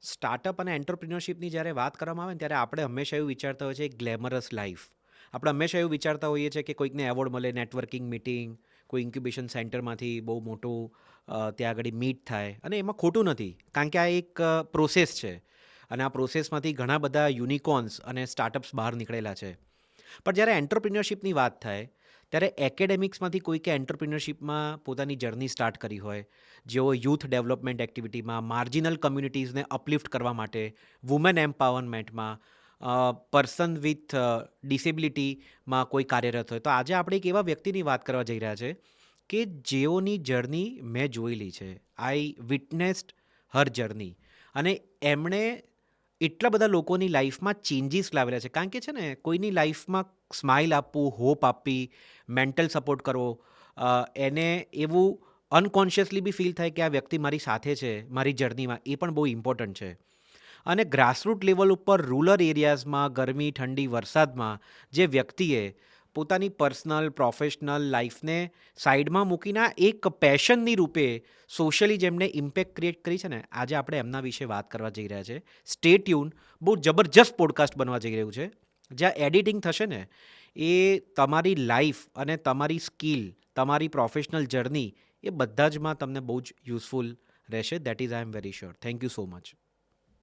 Startup અને એન્ટરપ્રિન્યોરશિપની જ્યારે વાત કરવામાં આવે ને ત્યારે આપણે હંમેશા એવું વિચારતા હોઈએ છીએ એક ગ્લેમરસ લાઈફ. આપણે હંમેશા એવું વિચારતા હોઈએ છીએ કે કોઈકને એવોર્ડ મળે, નેટવર્કિંગ મીટિંગ, કોઈ ઇન્ક્યુબેશન સેન્ટરમાંથી બહુ મોટું ત્યાં આગળ મીટ થાય, અને એમાં ખોટું નથી, કારણ કે આ એક પ્રોસેસ છે અને આ પ્રોસેસમાંથી ઘણા બધા યુનિકોર્ન્સ અને સ્ટાર્ટઅપ્સ બહાર નીકળેલા છે. પણ જ્યારે એન્ટરપ્રિન્યોરશિપની વાત થાય ત્યારે એકેડેમિક્સમાંથી કોઈકે એન્ટરપ્રિન્યોરશિપમાં પોતાની જર્ની સ્ટાર્ટ કરી હોય, જેઓ યુથ ડેવલપમેન્ટ એક્ટિવિટીમાં, માર્જિનલ કમ્યુનિટીઝને અપલિફ્ટ કરવા માટે, વુમેન એમ્પાવરમેન્ટમાં, પર્સન વિથ ડિસેબિલિટીમાં કોઈ કાર્યરત હોય, તો આજે આપણે એક એવા વ્યક્તિની વાત કરવા જઈ રહ્યા છે કે જેઓની જર્ની મેં જોયેલી છે. આઈ વિટનેસ્ડ હર જર્ની. અને એમણે એટલા બધા લોકોની લાઈફમાં ચેન્જીસ લાવેલા છે, કારણ કે છે ને કોઈની લાઈફમાં સ્માઇલ આપવું, હોપ આપવી, મેન્ટલ સપોર્ટ કરવો, એને એવું અનકોન્શિયસલી બી ફીલ થાય કે આ વ્યક્તિ મારી સાથે છે મારી જર્નીમાં, એ પણ બહુ ઇમ્પોર્ટન્ટ છે. અને ગ્રાસરૂટ લેવલ ઉપર રૂરલ એરિયાઝમાં ગરમી, ઠંડી, વરસાદમાં જે વ્યક્તિએ પોતાની પર્સનલ, પ્રોફેશનલ લાઈફને સાઈડમાં મૂકીને એક પેશનની રૂપે સોશિયલી જેમને ઇમ્પેક્ટ ક્રિએટ કરી છે ને, આજે આપણે એમના વિશે વાત કરવા જઈ રહ્યા છે. Stay tune. બહુ જબરજસ્ત પોડકાસ્ટ બનવા જઈ રહ્યું છે, જ્યાં એડિટિંગ થશે ને એ તમારી લાઈફ અને તમારી સ્કિલ, તમારી પ્રોફેશનલ જર્ની, એ બધા જમાં તમને બહુ જ યુઝફુલ રહેશે. That is I am very sure. Thank you so much.